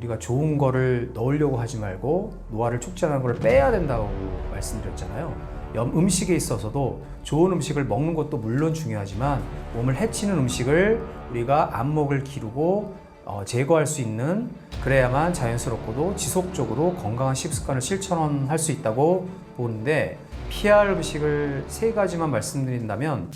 우리가 좋은 거를 넣으려고 하지 말고 노화를 촉진하는 걸 빼야 된다고 말씀드렸잖아요. 음식에 있어서도 좋은 음식을 먹는 것도 물론 중요하지만 몸을 해치는 음식을 우리가 안목을 기르고 제거할 수 있는, 그래야만 자연스럽고도 지속적으로 건강한 식습관을 실천할 수 있다고 보는데, 피할 음식을 3가지만 말씀드린다면,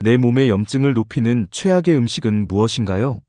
내 몸의 염증을 높이는 최악의 음식은 무엇인가요?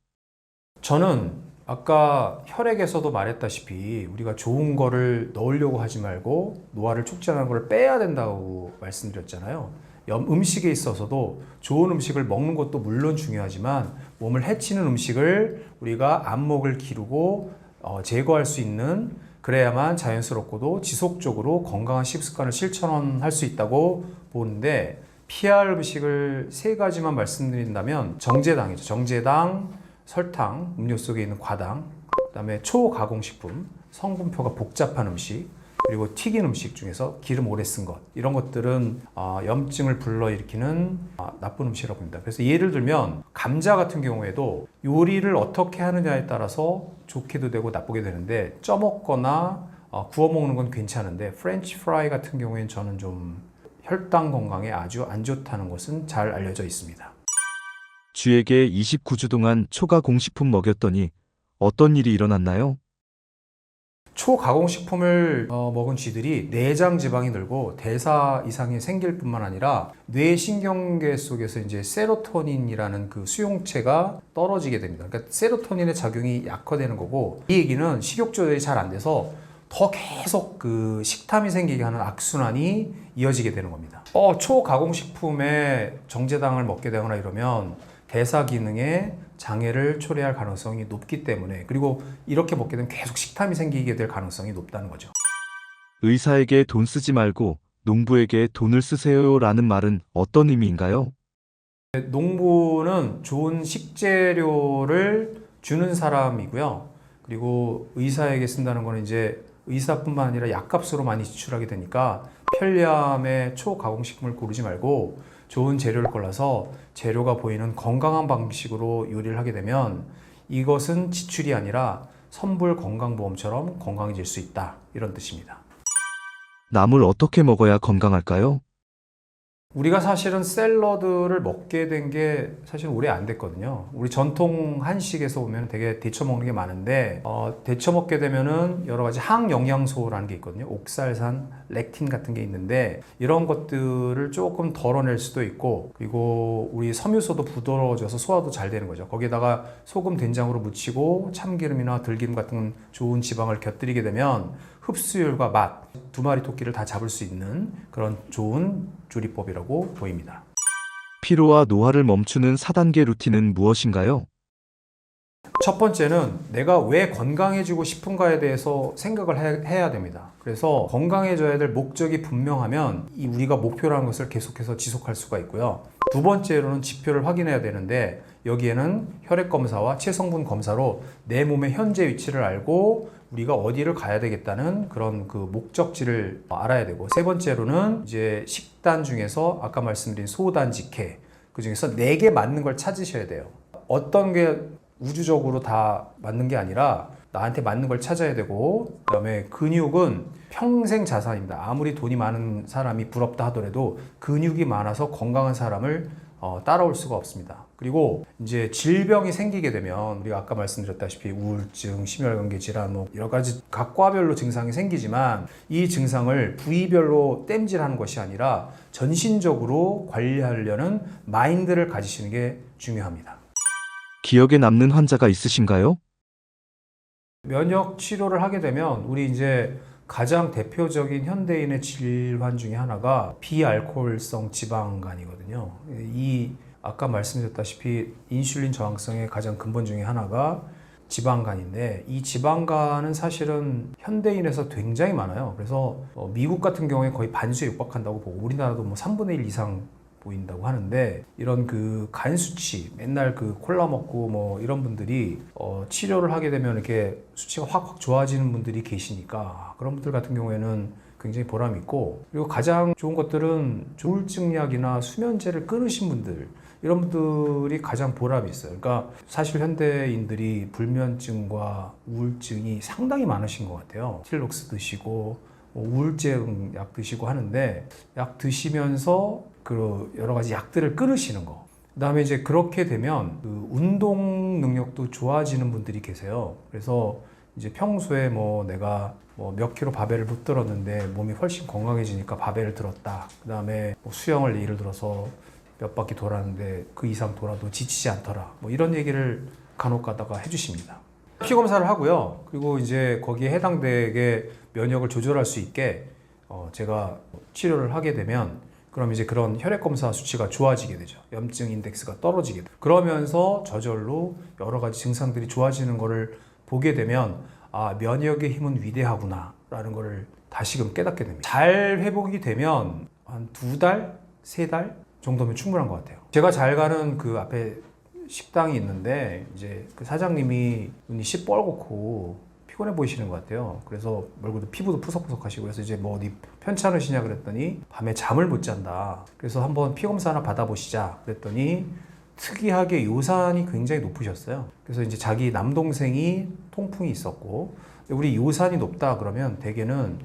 저는 아까 혈액에서도 말했다시피 우리가 좋은 거를 넣으려고 하지 말고 노화를 촉진하는 걸 빼야 된다고 말씀드렸잖아요. 음식에 있어서도 좋은 음식을 먹는 것도 물론 중요하지만 몸을 해치는 음식을 우리가 안목을 기르고 제거할 수 있는, 그래야만 자연스럽고도 지속적으로 건강한 식습관을 실천할 수 있다고 보는데, 피할 음식을 3가지만 말씀드린다면 정제당이죠. 정제당, 설탕, 음료 속에 있는 과당, 그다음에 초가공식품, 성분표가 복잡한 음식, 그리고 튀긴 음식 중에서 기름 오래 쓴 것, 이런 것들은 염증을 불러일으키는 나쁜 음식이라고 봅니다. 그래서 예를 들면 감자 같은 경우에도 요리를 어떻게 하느냐에 따라서 좋게도 되고 나쁘게 되는데, 쪄먹거나 구워 먹는 건 괜찮은데 프렌치 프라이 같은 경우에는 저는 좀 혈당 건강에 아주 안 좋다는 것은 잘 알려져 있습니다. 쥐에게 29주 동안 초가공식품 먹였더니 어떤 일이 일어났나요? 초가공식품을 먹은 쥐들이 내장 지방이 늘고 대사 이상이 생길 뿐만 아니라 뇌 신경계 속에서 이제 세로토닌이라는 그 수용체가 떨어지게 됩니다. 그러니까 세로토닌의 작용이 약화되는 거고, 이 얘기는 식욕 조절이 잘 안 돼서 더 계속 그 식탐이 생기게 하는 악순환이 이어지게 되는 겁니다. 초가공식품에 정제당을 먹게 되거나 이러면 대사 기능에 장애를 초래할 가능성이 높기 때문에, 그리고 이렇게 먹게 되면 계속 식탐이 생기게 될 가능성이 높다는 거죠. 의사에게 돈 쓰지 말고 농부에게 돈을 쓰세요라는 말은 어떤 의미인가요? 농부는 좋은 식재료를 주는 사람이고요. 그리고 의사에게 쓴다는 거는 이제 의사뿐만 아니라 약값으로 많이 지출하게 되니까, 편리함의 초가공식품을 고르지 말고 좋은 재료를 골라서 재료가 보이는 건강한 방식으로 요리를 하게 되면 이것은 지출이 아니라 선불 건강보험처럼 건강해질 수 있다, 이런 뜻입니다. 나물 어떻게 먹어야 건강할까요? 우리가 사실은 샐러드를 먹게 된 게 사실 오래 안 됐거든요. 우리 전통 한식에서 보면 되게 데쳐 먹는 게 많은데, 데쳐 먹게 되면은 여러 가지 항영양소라는 게 있거든요. 옥살산, 렉틴 같은 게 있는데, 이런 것들을 조금 덜어낼 수도 있고, 그리고 우리 섬유소도 부드러워져서 소화도 잘 되는 거죠. 거기다가 소금, 된장으로 무치고 참기름이나 들기름 같은 좋은 지방을 곁들이게 되면 흡수율과 맛, 2마리 토끼를 다 잡을 수 있는 그런 좋은 조리법이라고 보입니다. 피로와 노화를 멈추는 4단계 루틴은 무엇인가요? 첫 번째는 내가 왜 건강해지고 싶은가에 대해서 생각을 해야 됩니다. 그래서 건강해져야 될 목적이 분명하면 우리가 목표라는 것을 계속해서 지속할 수가 있고요. 2번째로는 지표를 확인해야 되는데, 여기에는 혈액 검사와 체성분 검사로 내 몸의 현재 위치를 알고 우리가 어디를 가야 되겠다는 그런 그 목적지를 알아야 되고, 3번째로는 이제 식단 중에서 아까 말씀드린 소단직해, 그 중에서 내게 맞는 걸 찾으셔야 돼요. 어떤 게 우주적으로 다 맞는 게 아니라 나한테 맞는 걸 찾아야 되고, 그다음에 근육은 평생 자산입니다. 아무리 돈이 많은 사람이 부럽다 하더라도 근육이 많아서 건강한 사람을 따라올 수가 없습니다. 그리고 이제 질병이 생기게 되면 우리가 아까 말씀드렸다시피 우울증, 심혈관계 질환, 뭐 여러 가지 각 과별로 증상이 생기지만, 이 증상을 부위별로 땜질하는 것이 아니라 전신적으로 관리하려는 마인드를 가지시는 게 중요합니다. 기억에 남는 환자가 있으신가요? 면역 치료를 하게 되면 우리 이제 가장 대표적인 현대인의 질환 중에 하나가 비알코올성 지방간이거든요. 아까 말씀드렸다시피 인슐린 저항성의 가장 근본 중에 하나가 지방간인데, 이 지방간은 사실은 현대인에서 굉장히 많아요. 그래서 미국 같은 경우에 거의 반수에 육박한다고 보고, 우리나라도 뭐 3분의 1 이상 보인다고 하는데, 이런 그 간 수치, 맨날 그 콜라 먹고 뭐 이런 분들이 치료를 하게 되면 이렇게 수치가 확 좋아지는 분들이 계시니까, 그런 분들 같은 경우에는 굉장히 보람이 있고, 그리고 가장 좋은 것들은 우울증 약이나 수면제를 끊으신 분들, 이런 분들이 가장 보람이 있어요. 그러니까 사실 현대인들이 불면증과 우울증이 상당히 많으신 것 같아요. 틸록스 드시고 우울증 약 드시고 하는데 약 드시면서 그 여러 가지 약들을 끊으시는 거. 그다음에 이제 그렇게 되면 그 운동 능력도 좋아지는 분들이 계세요. 그래서 이제 평소에 뭐 내가 뭐 몇 킬로 바벨을 못 들었는데 몸이 훨씬 건강해지니까 바벨을 들었다. 그다음에 뭐 수영을 예를 들어서 몇 바퀴 돌았는데 그 이상 돌아도 지치지 않더라. 뭐 이런 얘기를 간혹 가다가 해주십니다. 피 검사를 하고요. 그리고 이제 거기에 해당되게 면역을 조절할 수 있게 제가 치료를 하게 되면 그럼 이제 그런 혈액 검사 수치가 좋아지게 되죠. 염증 인덱스가 떨어지게 돼요. 그러면서 저절로 여러 가지 증상들이 좋아지는 거를 보게 되면 아, 면역의 힘은 위대하구나 라는 거를 다시금 깨닫게 됩니다. 잘 회복이 되면 한 2달, 3달 정도면 충분한 것 같아요. 제가 잘 가는 그 앞에 식당이 있는데 이제 그 사장님이 눈이 시뻘겋고 피곤해 보이시는 것 같아요. 그래서 얼굴도 피부도 푸석푸석 하시고 그래서 이제 뭐 어디 편찮으시냐 그랬더니 밤에 잠을 못 잔다. 그래서 한번 피 검사 하나 받아보시자 그랬더니 특이하게 요산이 굉장히 높으셨어요. 그래서 이제 자기 남동생이 통풍이 있었고 우리 요산이 높다 그러면 대개는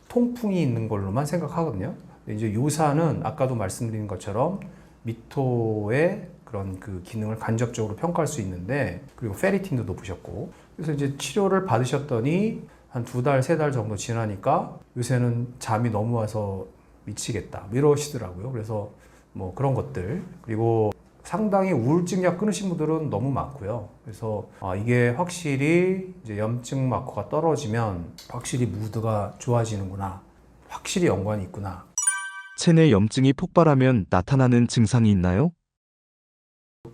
통풍이 있는 걸로만 생각하거든요. 근데 이제 요산은 아까도 말씀드린 것처럼 미토의 그런 그 기능을 간접적으로 평가할 수 있는데 그리고 페리틴도 높으셨고 그래서 이제 치료를 받으셨더니 한 2달, 3달 정도 지나니까 요새는 잠이 너무 와서 미치겠다 이러시더라고요. 그래서 뭐 그런 것들 그리고 상당히 우울증 약 끊으신 분들은 너무 많고요. 그래서 이게 확실히 이제 염증 마커가 떨어지면 확실히 무드가 좋아지는구나. 확실히 연관이 있구나. 체내 염증이 폭발하면 나타나는 증상이 있나요?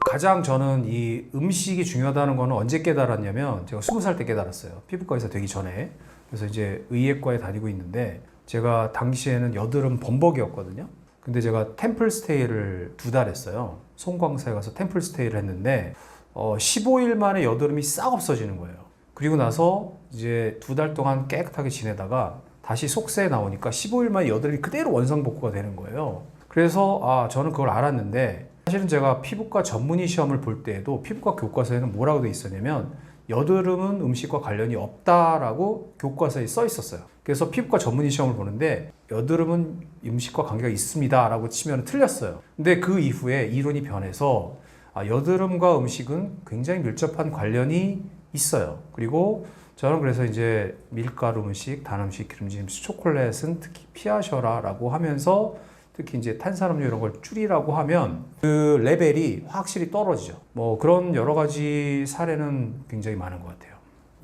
가장 저는 이 음식이 중요하다는 거는 언제 깨달았냐면 제가 20살 때 깨달았어요. 피부과에서 되기 전에. 그래서 이제 의예과에 다니고 있는데 제가 당시에는 여드름 범벅이었거든요. 근데 제가 템플스테이를 2달 했어요. 송광사에 가서 템플스테이를 했는데 15일 만에 여드름이 싹 없어지는 거예요. 그리고 나서 이제 2달 동안 깨끗하게 지내다가 다시 속세에 나오니까 15일 만에 여드름이 그대로 원상복구가 되는 거예요. 그래서 저는 그걸 알았는데 사실은 제가 피부과 전문의 시험을 볼 때에도 피부과 교과서에는 뭐라고 돼 있었냐면 여드름은 음식과 관련이 없다라고 교과서에 써 있었어요. 그래서 피부과 전문의 시험을 보는데 여드름은 음식과 관계가 있습니다 라고 치면 틀렸어요. 근데 그 이후에 이론이 변해서 여드름과 음식은 굉장히 밀접한 관련이 있어요. 그리고 저는 그래서 이제 밀가루 음식, 단 음식, 기름진 음식, 초콜릿은 특히 피하셔라라고 하면서 특히 이제 탄산음료 이런 걸 줄이라고 하면 그 레벨이 확실히 떨어지죠. 뭐 그런 여러 가지 사례는 굉장히 많은 것 같아요.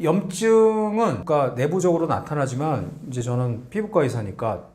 염증은 그러니까 내부적으로 나타나지만 이제 저는 피부과 의사니까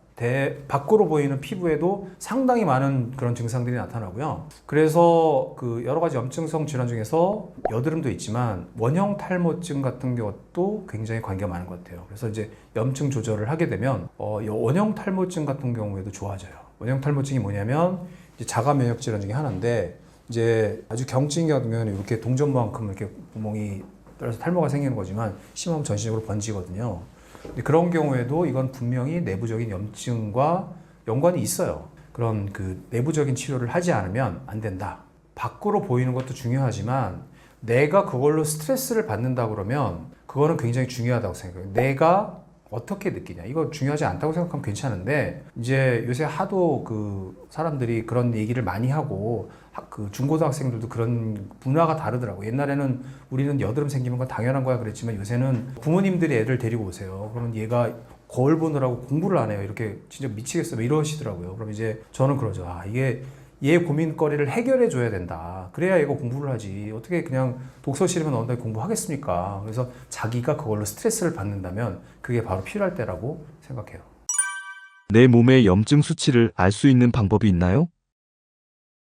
밖으로 보이는 피부에도 상당히 많은 그런 증상들이 나타나고요. 그래서 그 여러 가지 염증성 질환 중에서 여드름도 있지만 원형 탈모증 같은 것도 굉장히 관계가 많은 것 같아요. 그래서 이제 염증 조절을 하게 되면 원형 탈모증 같은 경우에도 좋아져요. 원형 탈모증이 뭐냐면 이제 자가 면역 질환 중에 하나인데 이제 아주 경증 같은 경우는 이렇게 동전만큼 이렇게 구멍이 뚫려서 탈모가 생기는 거지만 심하면 전신적으로 번지거든요. 근데 그런 경우에도 이건 분명히 내부적인 염증과 연관이 있어요. 그런 그 내부적인 치료를 하지 않으면 안 된다. 밖으로 보이는 것도 중요하지만 내가 그걸로 스트레스를 받는다 그러면 그거는 굉장히 중요하다고 생각해요. 내가 어떻게 느끼냐 이거 중요하지 않다고 생각하면 괜찮은데 이제 요새 하도 그 사람들이 그런 얘기를 많이 하고 그 중고등학생들도 그런 문화가 다르더라고. 옛날에는 우리는 여드름 생기는 건 당연한 거야 그랬지만 요새는 부모님들이 애를 데리고 오세요. 그러면 얘가 거울 보느라고 공부를 안 해요. 이렇게 진짜 미치겠어 뭐 이러시더라고요. 그럼 이제 저는 그러죠. 이게 얘 고민거리를 해결해 줘야 된다. 그래야 얘가 공부를 하지. 어떻게 그냥 독서실에만 넣는다 공부하겠습니까? 그래서 자기가 그걸로 스트레스를 받는다면 그게 바로 필요할 때라고 생각해요. 내 몸의 염증 수치를 알 수 있는 방법이 있나요?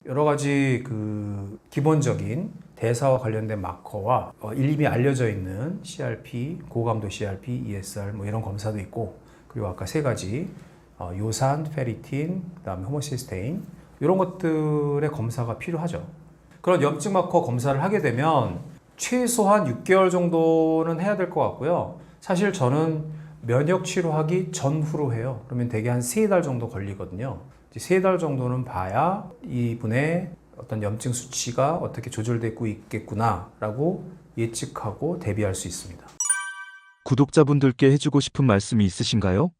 여러 가지 그 기본적인 대사와 관련된 마커와 이미 알려져 있는 CRP, 고감도 CRP, ESR 뭐 이런 검사도 있고 그리고 아까 3가지 요산, 페리틴, 그다음에 호모시스테인 이런 것들의 검사가 필요하죠. 그런 염증 마커 검사를 하게 되면 최소한 6개월 정도는 해야 될 것 같고요. 사실 저는 면역 치료하기 전후로 해요. 그러면 대개 한 3달 정도 걸리거든요. 3달 정도는 봐야 이분의 어떤 염증 수치가 어떻게 조절되고 있겠구나라고 예측하고 대비할 수 있습니다. 구독자분들께 해주고 싶은 말씀이 있으신가요?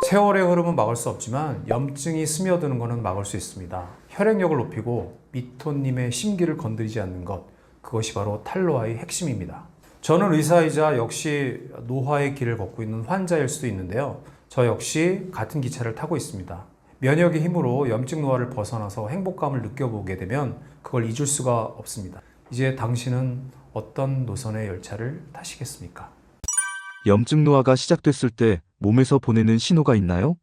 세월의 흐름은 막을 수 없지만 염증이 스며드는 것은 막을 수 있습니다. 혈액력을 높이고 미토님의 심기를 건드리지 않는 것, 그것이 바로 탈노화의 핵심입니다. 저는 의사이자 역시 노화의 길을 걷고 있는 환자일 수도 있는데요. 저 역시 같은 기차를 타고 있습니다. 면역의 힘으로 염증 노화를 벗어나서 행복감을 느껴보게 되면 그걸 잊을 수가 없습니다. 이제 당신은 어떤 노선의 열차를 타시겠습니까? 염증 노화가 시작됐을 때 몸에서 보내는 신호가 있나요?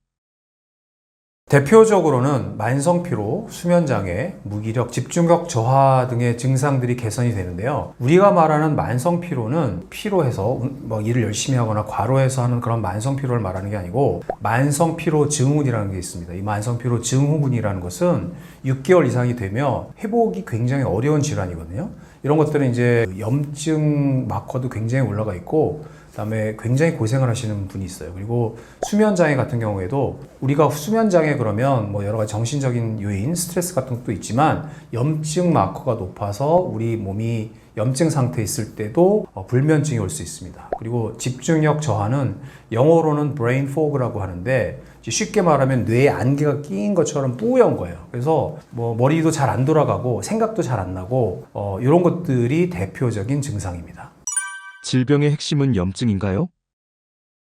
대표적으로는 만성피로, 수면장애, 무기력, 집중력 저하 등의 증상들이 개선이 되는데요. 우리가 말하는 만성피로는 피로해서 일을 열심히 하거나 과로해서 하는 그런 만성피로를 말하는 게 아니고 만성피로 증후군이라는 게 있습니다. 이 만성피로 증후군이라는 것은 6개월 이상이 되며 회복이 굉장히 어려운 질환이거든요. 이런 것들은 이제 염증 마커도 굉장히 올라가 있고 그다음에 굉장히 고생을 하시는 분이 있어요. 그리고 수면장애 같은 경우에도 우리가 수면장애 그러면 여러 가지 정신적인 요인, 스트레스 같은 것도 있지만 염증 마커가 높아서 우리 몸이 염증 상태에 있을 때도 불면증이 올 수 있습니다. 그리고 집중력 저하는 영어로는 brain fog라고 하는데 쉽게 말하면 뇌에 안개가 낀 것처럼 뿌연 거예요. 그래서 머리도 잘 안 돌아가고 생각도 잘 안 나고 이런 것들이 대표적인 증상입니다. 질병의 핵심은 염증인가요?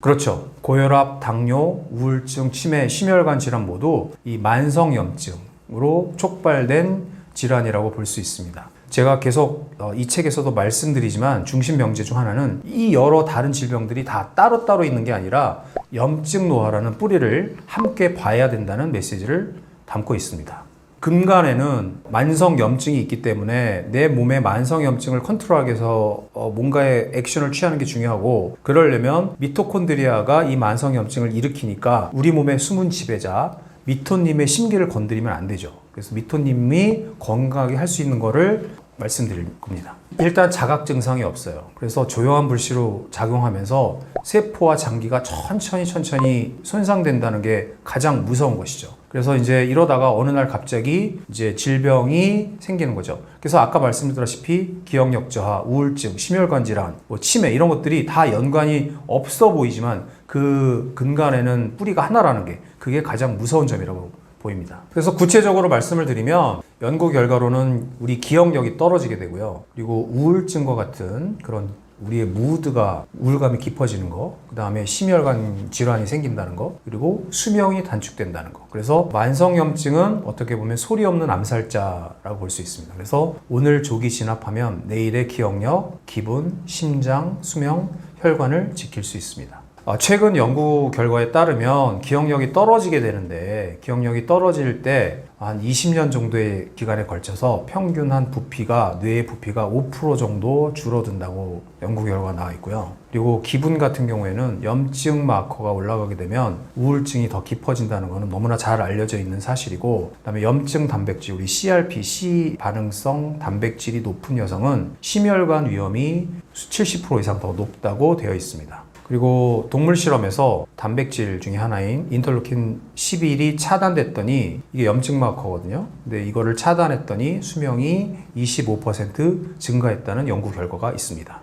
그렇죠. 고혈압, 당뇨, 우울증, 치매, 심혈관 질환 모두 이 만성염증으로 촉발된 질환이라고 볼 수 있습니다. 제가 계속 이 책에서도 말씀드리지만 중심 명제 중 하나는 이 여러 다른 질병들이 다 따로따로 있는 게 아니라 염증 노화라는 뿌리를 함께 봐야 된다는 메시지를 담고 있습니다. 근간에는 만성염증이 있기 때문에 내 몸의 만성염증을 컨트롤하기 위해서 뭔가의 액션을 취하는 게 중요하고, 그러려면 미토콘드리아가 이 만성염증을 일으키니까 우리 몸의 숨은 지배자 미토님의 심기를 건드리면 안 되죠. 그래서 미토님이 건강하게 할 수 있는 거를 말씀드릴 겁니다. 일단 자각 증상이 없어요. 그래서 조용한 불씨로 작용하면서 세포와 장기가 천천히 손상된다는 게 가장 무서운 것이죠. 그래서 이제 이러다가 어느 날 갑자기 이제 질병이 생기는 거죠. 그래서 아까 말씀드렸다시피 기억력 저하, 우울증, 심혈관 질환, 치매 이런 것들이 다 연관이 없어 보이지만 그 근간에는 뿌리가 하나라는 게 그게 가장 무서운 점이라고 보입니다. 그래서 구체적으로 말씀을 드리면 연구 결과로는 우리 기억력이 떨어지게 되고요. 그리고 우울증과 같은 그런 우리의 무드가 우울감이 깊어지는 거, 그 다음에 심혈관 질환이 생긴다는 거, 그리고 수명이 단축된다는 거. 그래서 만성염증은 어떻게 보면 소리 없는 암살자라고 볼 수 있습니다. 그래서 오늘 조기 진압하면 내일의 기억력, 기분, 심장, 수명, 혈관을 지킬 수 있습니다. 최근 연구 결과에 따르면 기억력이 떨어지게 되는데, 기억력이 떨어질 때 한 20년 정도의 기간에 걸쳐서 평균 한 부피가, 뇌의 부피가 5% 정도 줄어든다고 연구 결과가 나와 있고요. 그리고 기분 같은 경우에는 염증 마커가 올라가게 되면 우울증이 더 깊어진다는 것은 너무나 잘 알려져 있는 사실이고, 그다음에 염증 단백질, 우리 CRP, C 반응성 단백질이 높은 여성은 심혈관 위험이 70% 이상 더 높다고 되어 있습니다. 그리고 동물 실험에서 단백질 중에 하나인 인터루킨 11이 차단됐더니, 이게 염증 마커거든요. 근데 이거를 차단했더니 수명이 25% 증가했다는 연구 결과가 있습니다.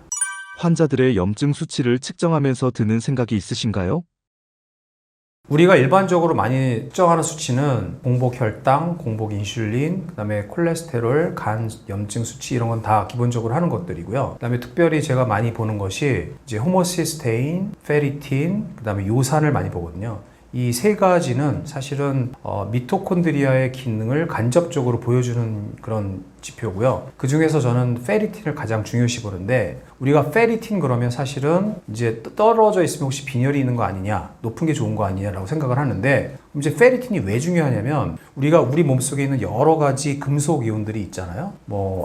환자들의 염증 수치를 측정하면서 드는 생각이 있으신가요? 우리가 일반적으로 많이 측정하는 수치는 공복 혈당, 공복 인슐린, 그다음에 콜레스테롤, 간 염증 수치 이런 건 다 기본적으로 하는 것들이고요. 그다음에 특별히 제가 많이 보는 것이 이제 호모시스테인, 페리틴, 그다음에 요산을 많이 보거든요. 이 세 가지는 사실은 미토콘드리아의 기능을 간접적으로 보여주는 그런 지표고요. 그 중에서 저는 페리틴을 가장 중요시 보는데, 우리가 페리틴 그러면 사실은 이제 떨어져 있으면 혹시 빈혈이 있는 거 아니냐, 높은 게 좋은 거 아니냐라고 생각을 하는데, 이제 페리틴이 왜 중요하냐면 우리가 우리 몸속에 있는 여러 가지 금속 이온들이 있잖아요.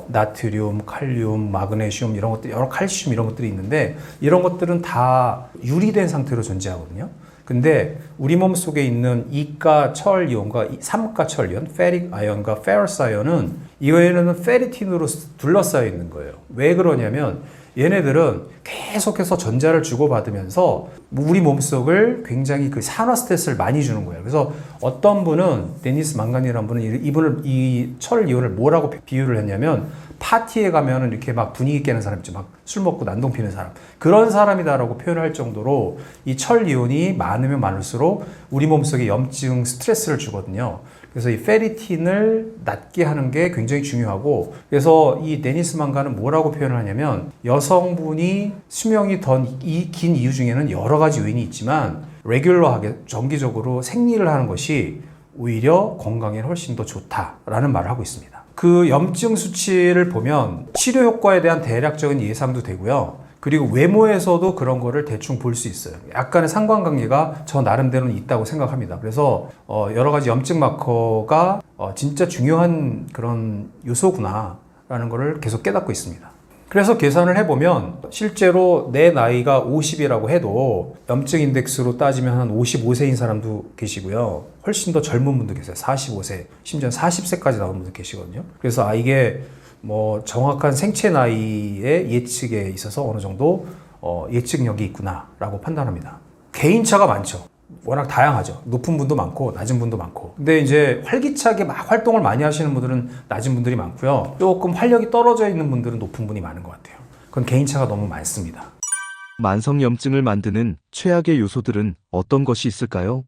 나트륨, 칼륨, 마그네슘 이런 것들, 여러 칼슘 이런 것들이 있는데, 이런 것들은 다 유리된 상태로 존재하거든요. 근데 우리 몸 속에 있는 이가 철 이온과 삼가 철 이온, 페릭 아연과 페러스 아연은 이외에는 페리틴으로 둘러싸여 있는 거예요. 왜 그러냐면 얘네들은 계속해서 전자를 주고받으면서 우리 몸속을 굉장히 그 산화 스트레스를 많이 주는 거예요. 그래서 어떤 분은 데니스 망간이라는 분은 이분을 이 철 이온을 뭐라고 비유를 했냐면 파티에 가면은 이렇게 막 분위기 깨는 사람 있죠. 막 술 먹고 난동 피는 사람. 그런 사람이다라고 표현할 정도로 이 철 이온이 많으면 많을수록 우리 몸속에 염증 스트레스를 주거든요. 그래서 이 페리틴을 낮게 하는 게 굉장히 중요하고, 그래서 이 데니스 망간은 뭐라고 표현을 하냐면 여성분이 수명이 더 긴 이유 중에는 여러 가지 요인이 있지만 레귤러하게 정기적으로 생리를 하는 것이 오히려 건강에 훨씬 더 좋다라는 말을 하고 있습니다. 그 염증 수치를 보면 치료 효과에 대한 대략적인 예상도 되고요. 그리고 외모에서도 그런 거를 대충 볼 수 있어요. 약간의 상관관계가 저 나름대로는 있다고 생각합니다. 그래서 여러 가지 염증 마커가 진짜 중요한 그런 요소구나 라는 거를 계속 깨닫고 있습니다. 그래서 계산을 해보면 실제로 내 나이가 50이라고 해도 염증 인덱스로 따지면 한 55세인 사람도 계시고요. 훨씬 더 젊은 분도 계세요. 45세, 심지어 40세까지 나온 분도 계시거든요. 그래서 이게 뭐 정확한 생체 나이의 예측에 있어서 어느 정도 예측력이 있구나라고 판단합니다. 개인차가 많죠. 워낙 다양하죠. 높은 분도 많고 낮은 분도 많고. 근데 이제 활기차게 막 활동을 많이 하시는 분들은 낮은 분들이 많고요. 조금 활력이 떨어져 있는 분들은 높은 분이 많은 것 같아요. 그건 개인차가 너무 많습니다. 만성염증을 만드는 최악의 요소들은 어떤 것이 있을까요?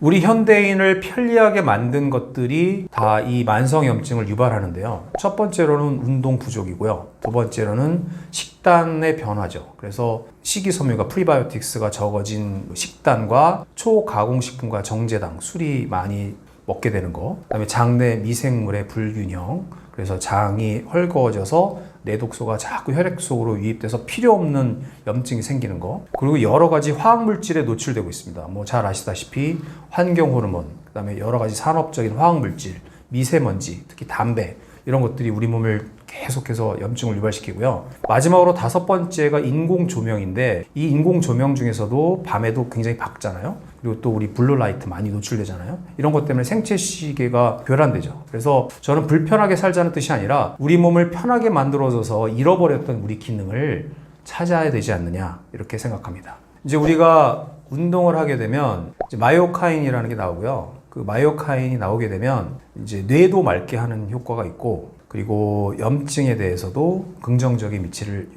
우리 현대인을 편리하게 만든 것들이 다 이 만성염증을 유발하는데요. 첫 번째로는 운동 부족이고요. 두 번째로는 식단의 변화죠. 그래서 식이섬유가 프리바이오틱스가 적어진 식단과 초가공식품과 정제당, 술이 많이 먹게 되는 거. 그다음에 장내 미생물의 불균형. 그래서 장이 헐거워져서 내독소가 자꾸 혈액 속으로 유입돼서 필요 없는 염증이 생기는 거. 그리고 여러 가지 화학 물질에 노출되고 있습니다. 뭐 잘 아시다시피 환경 호르몬, 그다음에 여러 가지 산업적인 화학 물질, 미세먼지, 특히 담배 이런 것들이 우리 몸을 계속해서 염증을 유발시키고요. 마지막으로 다섯 번째가 인공 조명인데 이 인공 조명 중에서도 밤에도 굉장히 밝잖아요. 그리고 또 우리 블루라이트 많이 노출되잖아요. 이런 것 때문에 생체 시계가 교란되죠. 그래서 저는 불편하게 살자는 뜻이 아니라 우리 몸을 편하게 만들어줘서 잃어버렸던 우리 기능을 찾아야 되지 않느냐 이렇게 생각합니다. 이제 우리가 운동을 하게 되면 이제 마이오카인이라는 게 나오고요. 그 마이오카인이 나오게 되면 이제 뇌도 맑게 하는 효과가 있고, 그리고 염증에 대해서도 긍정적인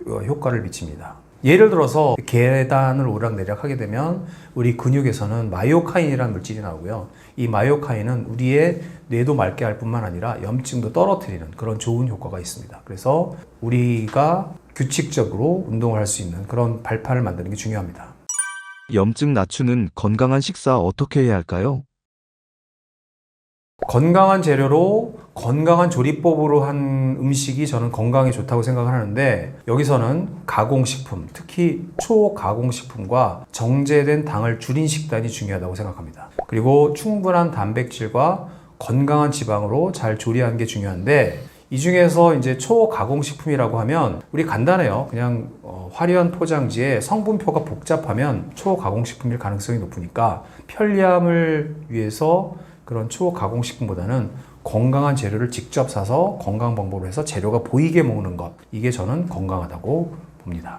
효과를 미칩니다. 예를 들어서 계단을 오락내락 하게 되면 우리 근육에서는 마이오카인이라는 물질이 나오고요. 이 마이오카인은 우리의 뇌도 맑게 할 뿐만 아니라 염증도 떨어뜨리는 그런 좋은 효과가 있습니다. 그래서 우리가 규칙적으로 운동을 할 수 있는 그런 발판을 만드는 게 중요합니다. 염증 낮추는 건강한 식사 어떻게 해야 할까요? 건강한 재료로 건강한 조리법으로 한 음식이 저는 건강에 좋다고 생각을 하는데, 여기서는 가공식품, 특히 초가공식품과 정제된 당을 줄인 식단이 중요하다고 생각합니다. 그리고 충분한 단백질과 건강한 지방으로 잘 조리하는 게 중요한데, 이 중에서 이제 초가공식품이라고 하면 우리 간단해요. 그냥 화려한 포장지에 성분표가 복잡하면 초가공식품일 가능성이 높으니까 편리함을 위해서 그런 초가공식품보다는 건강한 재료를 직접 사서 건강 방법으로 해서 재료가 보이게 먹는 것, 이게 저는 건강하다고 봅니다.